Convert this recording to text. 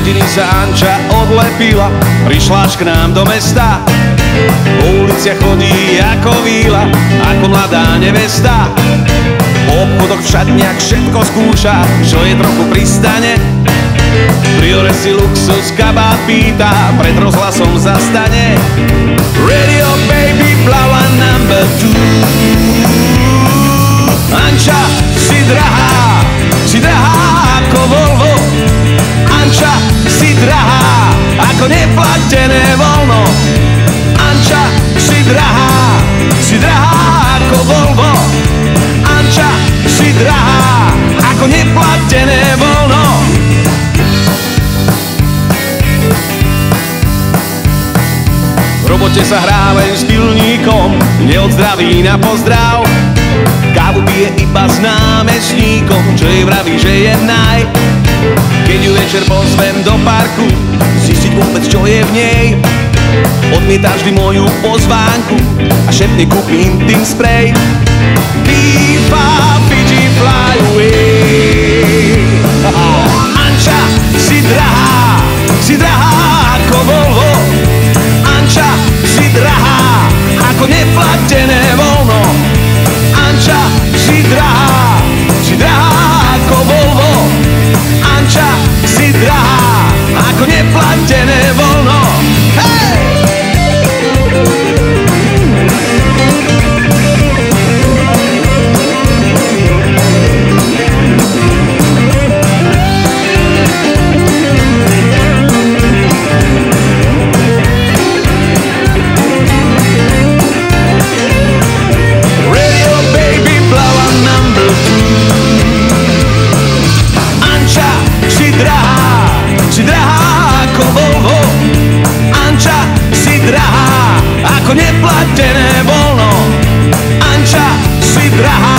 rodiny sa Anča odlepila, prišla až k nám do mesta. Po uliciach chodí ako víla, ako mladá nevesta. Po obchodoch v šatniach všetko skúša, čo je trochu pristane. Priore si luxus kabát pýta, pred rozhlasom zastane. Radio baby, plava number 2. Anča, si drahá ako Volvo. Anča, si drahá ako neplatené voľno. Anča, si drahá ako Volvo. Anča, si drahá ako neplatené voľno. V robote sa hrá len s pilníkom, neodzdraví na pozdrav. Kávu pije iba s námestníkom, čo jej vraví, že je naj. Keď ju večer pozvem do parku, zistiť vôbec, čo je v nej. Odmieta vždy moju pozvánku a šepne kúpim tým sprej. Viva Fiji fly away. Anča, si drahá ako Volvo. Anča, si drahá ako neplatené voľno. Anča, si drahá ako Volvo. Anča, si drahá ako neplatené voľno. Hej! Si drahá ako Volvo. Anča, si drahá ako neplatené voľno. Anča, si drahá